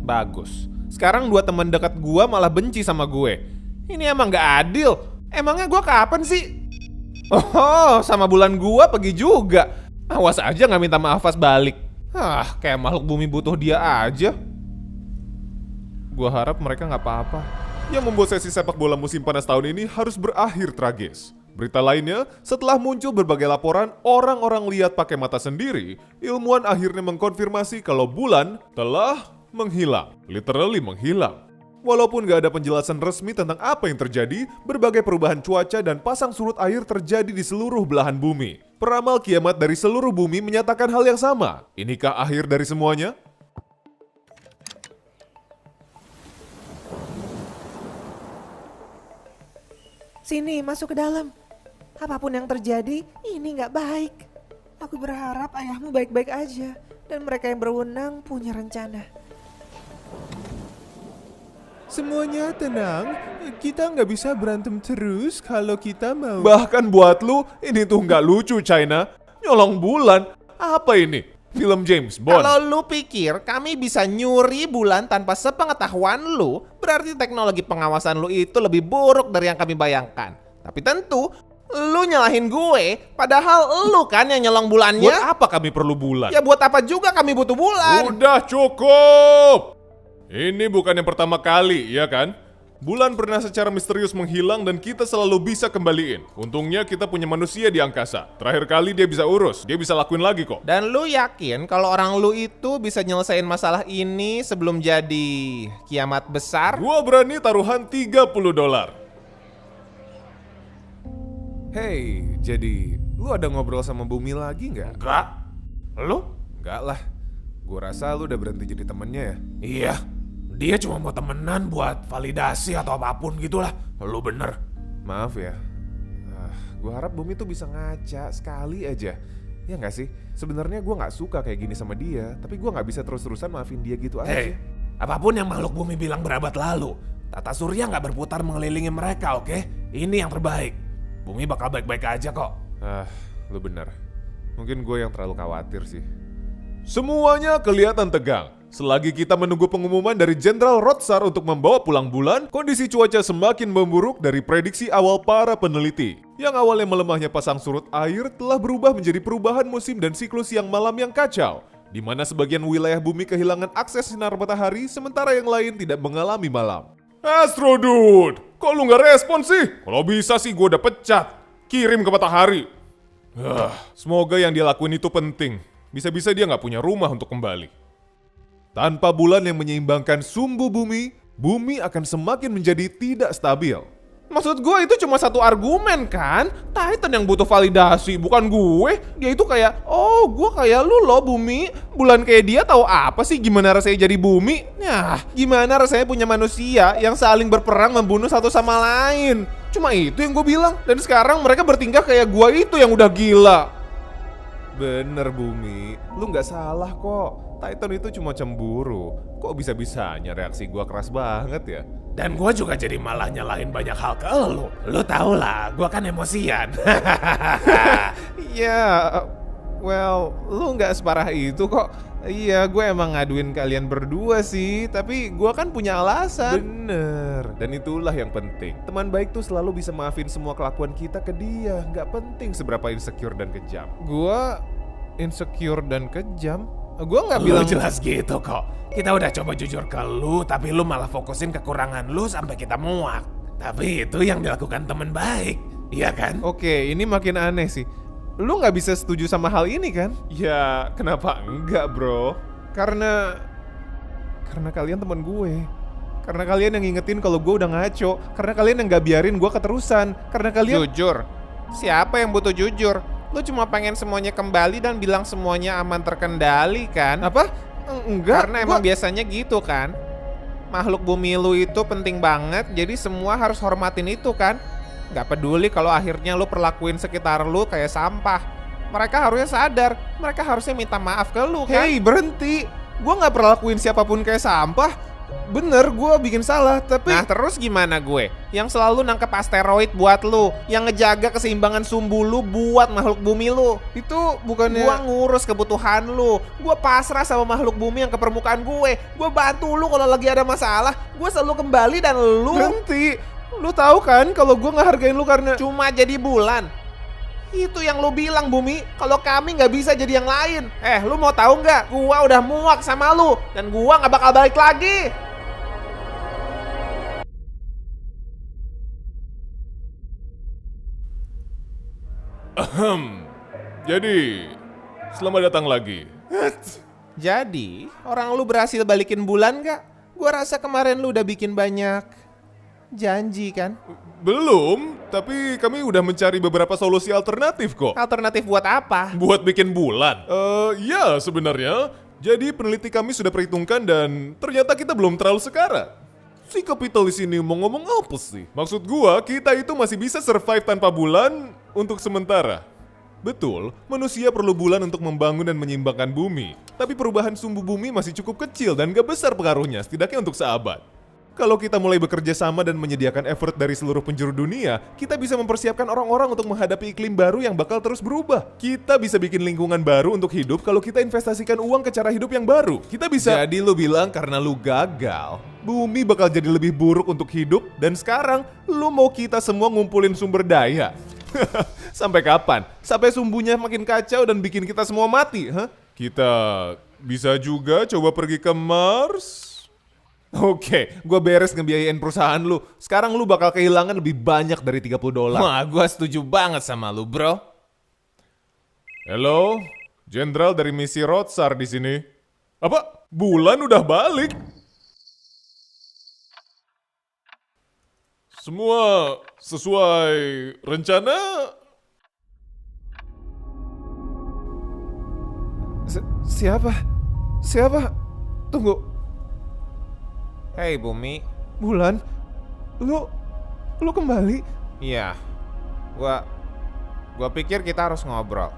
Bagus. Sekarang 2 teman dekat gua malah benci sama gue. Ini emang gak adil. Emangnya gua kapan sih? Oh, sama bulan gua pergi juga. Awas aja gak minta maaf pas balik. Kayak makhluk bumi butuh dia aja. Gua harap mereka gak apa-apa. Yang membuat sesi sepak bola musim panas tahun ini harus berakhir tragis. Berita lainnya, setelah muncul berbagai laporan orang-orang lihat pakai mata sendiri, ilmuwan akhirnya mengkonfirmasi kalau bulan telah menghilang. Literally menghilang. Walaupun gak ada penjelasan resmi tentang apa yang terjadi, berbagai perubahan cuaca dan pasang surut air terjadi di seluruh belahan bumi. Peramal kiamat dari seluruh bumi menyatakan hal yang sama. Inikah akhir dari semuanya? Sini, masuk ke dalam. Apapun yang terjadi, ini nggak baik. Aku berharap ayahmu baik-baik aja. Dan mereka yang berwenang punya rencana. Semuanya tenang, kita nggak bisa berantem terus kalau kita mau. Bahkan buat lu, ini tuh nggak lucu, China. Nyolong bulan. Apa ini? Film James Bond. Kalau lu pikir kami bisa nyuri bulan tanpa sepengetahuan lu, berarti teknologi pengawasan lu itu lebih buruk dari yang kami bayangkan. Tapi tentu, lu nyalahin gue, padahal lu kan yang nyolong bulannya. Buat apa kami perlu bulan? Ya buat apa juga kami butuh bulan? Udah cukup! Ini bukan yang pertama kali, ya kan? Bulan pernah secara misterius menghilang dan kita selalu bisa kembaliin. Untungnya kita punya manusia di angkasa. Terakhir kali dia bisa urus, dia bisa lakuin lagi kok. Dan lu yakin kalau orang lu itu bisa nyelesain masalah ini sebelum jadi kiamat besar? Gua berani taruhan $30. Hey, jadi lu ada ngobrol sama Bumi lagi nggak? Enggak. Lu? Enggak lah. Gua rasa lu udah berhenti jadi temennya ya. Iya. Dia cuma mau temenan buat validasi atau apapun gitulah. Lu bener. Maaf ya. Gua harap Bumi tuh bisa ngaca sekali aja. Ya nggak sih? Sebenarnya gua nggak suka kayak gini sama dia, tapi gua nggak bisa terus-terusan maafin dia gitu aja. Hei, apapun yang makhluk bumi bilang berabad lalu, tata surya nggak berputar mengelilingi mereka, oke? Ini yang terbaik. Bumi bakal baik-baik aja kok. Lu bener. Mungkin gue yang terlalu khawatir sih. Semuanya kelihatan tegang. Selagi kita menunggu pengumuman dari Jenderal Rothsar untuk membawa pulang bulan, kondisi cuaca semakin memburuk dari prediksi awal para peneliti. Yang awalnya melemahnya pasang surut air telah berubah menjadi perubahan musim dan siklus siang malam yang kacau, di mana sebagian wilayah bumi kehilangan akses sinar matahari, sementara yang lain tidak mengalami malam. Astro Dude, kok lu nggak respon sih? Kalau bisa sih gue udah pecat. Kirim ke matahari. Semoga yang dia lakuin itu penting. Bisa-bisa dia nggak punya rumah untuk kembali. Tanpa bulan yang menyeimbangkan sumbu bumi, bumi akan semakin menjadi tidak stabil. Maksud gue itu cuma satu argumen kan? Titan yang butuh validasi, bukan gue. Dia itu kayak, oh gue kayak lu loh Bumi. Bulan kayak dia tahu apa sih gimana rasanya jadi bumi? Nah, gimana rasanya punya manusia yang saling berperang membunuh satu sama lain? Cuma itu yang gue bilang. Dan sekarang mereka bertingkah kayak gue itu yang udah gila. Bener Bumi, lu gak salah kok. Titan itu cuma cemburu. Kok bisa-bisanya reaksi gue keras banget ya? Dan gue juga jadi malah nyalahin banyak hal ke lu. Lu tau lah, gue kan emosian. Ya, well, lu nggak separah itu kok. Iya, gue emang ngaduin kalian berdua sih, tapi gue kan punya alasan. Bener, dan itulah yang penting. Teman baik tuh selalu bisa maafin semua kelakuan kita ke dia. Nggak penting seberapa insecure dan kejam. Gue insecure dan kejam? Gue nggak bilang jelas gitu kok. Kita udah coba jujur ke lu, tapi lu malah fokusin kekurangan lu sampai kita muak. Tapi itu yang dilakukan teman baik, iya kan? Oke, ini makin aneh sih. Lu nggak bisa setuju sama hal ini kan? Ya, kenapa enggak bro? Karena kalian teman gue. Karena kalian yang ngingetin kalau gue udah ngaco. Karena kalian yang nggak biarin gue keterusan. Karena kalian Jujur? Siapa yang butuh jujur? Lu cuma pengen semuanya kembali dan bilang semuanya aman terkendali kan? Apa? Enggak. Karena emang biasanya gitu kan? Makhluk bumi lu itu penting banget, jadi semua harus hormatin itu kan? Gak peduli kalau akhirnya lu perlakuin sekitar lu kayak sampah. Mereka harusnya sadar, mereka harusnya minta maaf ke lu kan? Hey, berhenti. Gue gak perlakuin siapapun kayak sampah. bener gue bikin salah, tapi... Nah terus gimana gue? Yang selalu nangkep asteroid buat lu, yang ngejaga keseimbangan sumbu lu buat makhluk bumi lu. itu bukannya... Gua ngurus kebutuhan lu. Gua pasrah sama makhluk bumi yang ke permukaan gue. Gua bantu lu kalau lagi ada masalah. Gua selalu kembali dan lu Berhenti. Lu tahu kan kalau gue nggak hargain lu karena... cuma jadi bulan. Itu yang lu bilang bumi, kalau kami nggak bisa jadi yang lain. Lu mau tahu nggak? Gua udah muak sama lu dan gua nggak bakal balik lagi. Jadi, selamat datang lagi. Jadi, orang lu berhasil balikin bulan nggak? Gua rasa kemarin lu udah bikin banyak janji kan? Belum, tapi kami udah mencari beberapa solusi alternatif kok. Alternatif buat apa? Buat bikin bulan? Ya sebenarnya. Jadi peneliti kami sudah perhitungkan dan ternyata kita belum terlalu sekarat. Si kapitalis ini mau ngomong apa sih? Maksud gua, kita itu masih bisa survive tanpa bulan untuk sementara. Betul, manusia perlu bulan untuk membangun dan menyeimbangkan bumi. Tapi perubahan sumbu bumi masih cukup kecil dan gak besar pengaruhnya, setidaknya untuk seabad. Kalau kita mulai bekerja sama dan menyediakan effort dari seluruh penjuru dunia, kita bisa mempersiapkan orang-orang untuk menghadapi iklim baru yang bakal terus berubah. Kita bisa bikin lingkungan baru untuk hidup kalau kita investasikan uang ke cara hidup yang baru. Kita bisa... Jadi lu bilang karena lu gagal, bumi bakal jadi lebih buruk untuk hidup, dan sekarang lu mau kita semua ngumpulin sumber daya. Sampai kapan? Sampai sumbunya makin kacau dan bikin kita semua mati, huh? Kita bisa juga coba pergi ke Mars. Oke, gue beres ngebiayain perusahaan lu. Sekarang lu bakal kehilangan lebih banyak dari $30. Wah, gua setuju banget sama lu, bro. Halo, Jenderal dari misi Rotsar di sini. Apa? Bulan udah balik? Semua sesuai rencana? Siapa? Siapa? Tunggu. Hei bumi. Bulan? Lu kembali? Iya. Gua pikir kita harus ngobrol.